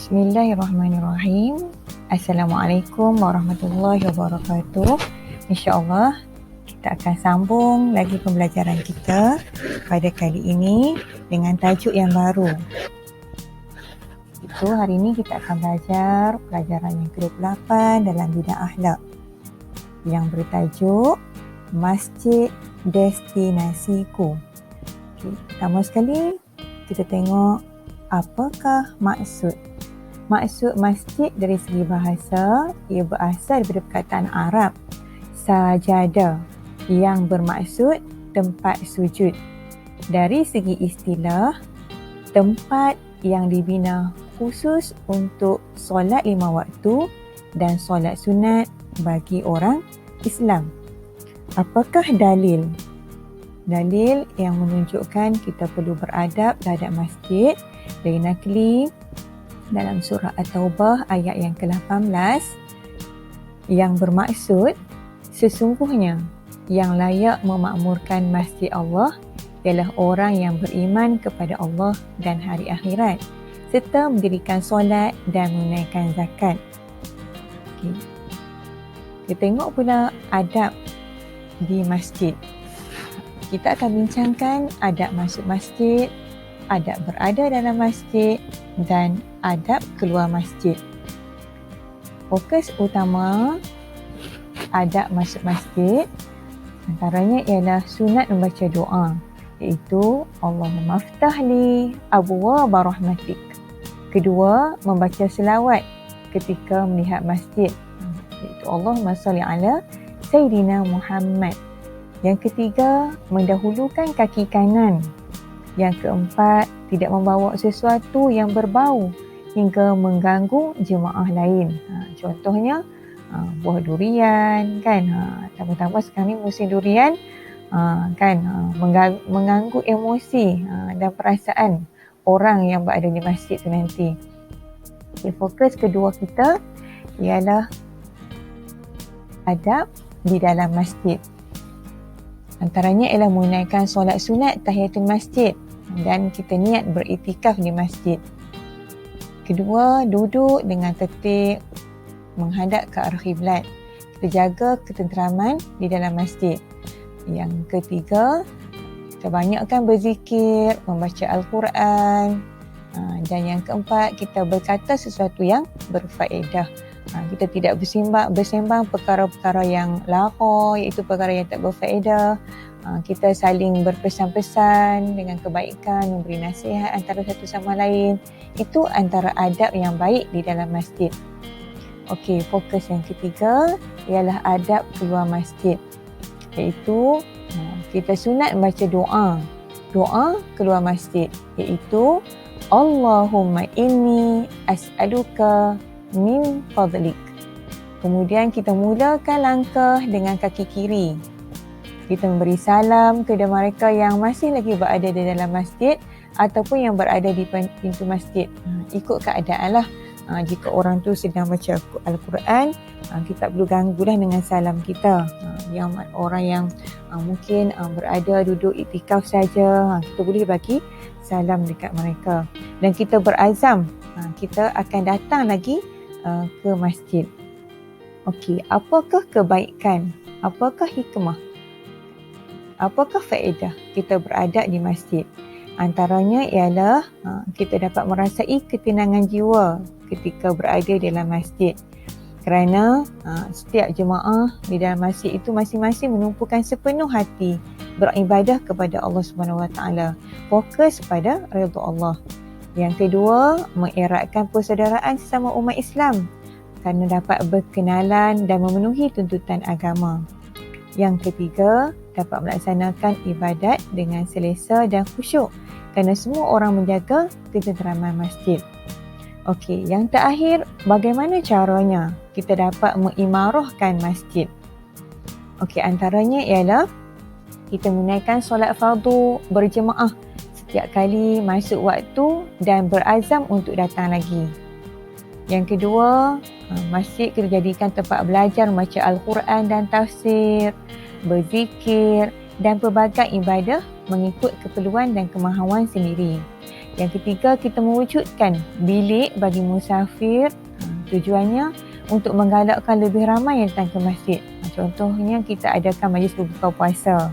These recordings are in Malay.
Bismillahirrahmanirrahim. Assalamualaikum warahmatullahi wabarakatuh. InsyaAllah kita akan sambung lagi pembelajaran kita pada kali ini dengan tajuk yang baru. Itu hari ini kita akan belajar pelajaran yang ke-8 dalam bidang akhlak yang bertajuk Masjid Destinasiku. Okay, pertama sekali kita tengok apakah maksud masjid dari segi bahasa. Ia berasal daripada perkataan Arab sajada yang bermaksud tempat sujud. Dari segi istilah, tempat yang dibina khusus untuk solat 5 waktu dan solat sunat bagi orang Islam. Apakah dalil? Dalil yang menunjukkan kita perlu beradab terhadap masjid dari nakli dalam surah At-Taubah ayat yang ke-18 yang bermaksud sesungguhnya yang layak memakmurkan masjid Allah ialah orang yang beriman kepada Allah dan hari akhirat serta mendirikan solat dan menunaikan zakat. Okay. Kita tengok pula adab di masjid. Kita akan bincangkan adab masuk masjid, adab berada dalam masjid dan adab keluar masjid. Fokus utama adab masuk masjid antaranya ialah sunat membaca doa, iaitu Allahumma aftahli abwaaba rahmatik. Kedua, membaca selawat ketika melihat masjid, iaitu Allahumma salli ala Sayyidina Muhammad. Yang ketiga, mendahulukan kaki kanan. Yang keempat, tidak membawa sesuatu yang berbau hingga mengganggu jemaah lain. Contohnya buah durian kan. Tambah-tambah sekarang ni musim durian kan, mengganggu emosi dan perasaan orang yang berada di masjid tu nanti. Okay, fokus kedua kita ialah adab di dalam masjid. Antaranya ialah menunaikan solat sunat tahiyatul masjid dan kita niat beriktikaf di masjid. Kedua, duduk dengan tertib menghadap ke arah kiblat. Kita jaga ketenteraman di dalam masjid. Yang ketiga, kita banyakkan berzikir, membaca Al-Quran. Dan yang keempat, kita berkata sesuatu yang berfaedah. Kita tidak bersembang perkara-perkara yang lahir, iaitu perkara yang tak berfaedah. Kita saling berpesan-pesan dengan kebaikan, memberi nasihat antara satu sama lain. Itu antara adab yang baik di dalam masjid. Okey, fokus yang ketiga ialah adab keluar masjid, iaitu kita sunat membaca doa keluar masjid, iaitu Allahumma inni as'aluka min fadlik. Kemudian kita mulakan langkah dengan kaki kiri. Kita memberi salam kepada mereka yang masih lagi berada di dalam masjid ataupun yang berada di pintu masjid. Ikut keadaan lah. Jika orang tu sedang baca Al-Quran, kita perlu ganggulah dengan salam kita. Yang orang yang mungkin berada duduk iktikaf saja, kita boleh bagi salam dekat mereka. Dan kita berazam, kita akan datang lagi ke masjid. Okey, apakah kebaikan? Apakah hikmah? Apakah faedah kita beradab di masjid? Antaranya ialah kita dapat merasai ketenangan jiwa ketika berada dalam masjid. Kerana setiap jemaah di dalam masjid itu masing-masing menumpukan sepenuh hati beribadah kepada Allah Subhanahu Wa Taala, fokus pada redha Allah. Yang kedua, mengeratkan persaudaraan sesama umat Islam kerana dapat berkenalan dan memenuhi tuntutan agama. Yang ketiga, dapat melaksanakan ibadat dengan selesa dan khusyuk kerana semua orang menjaga ketenteraman masjid. Okey, yang terakhir, bagaimana caranya kita dapat mengimarahkan masjid? Okey, antaranya ialah kita menunaikan solat fardu berjemaah setiap kali masuk waktu dan berazam untuk datang lagi. Yang kedua, masjid kita jadikan tempat belajar membaca Al-Quran dan tafsir, berzikir dan pelbagai ibadah mengikut keperluan dan kemahuan sendiri. Yang ketiga, kita mewujudkan bilik bagi musafir. Tujuannya untuk menggalakkan lebih ramai yang datang ke masjid. Contohnya, kita adakan majlis berbuka puasa.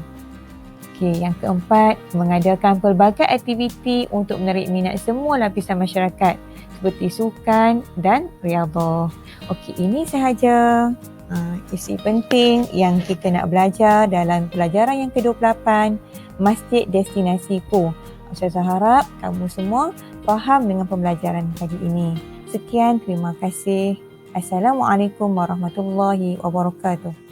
Okey, yang keempat, mengadakan pelbagai aktiviti untuk menarik minat semua lapisan masyarakat seperti sukan dan riyadhah. Okey, ini sahaja isi penting yang kita nak belajar dalam pelajaran yang ke-28, Masjid Destinasiku. Saya harap kamu semua faham dengan pembelajaran pagi ini. Sekian, terima kasih. Assalamualaikum warahmatullahi wabarakatuh.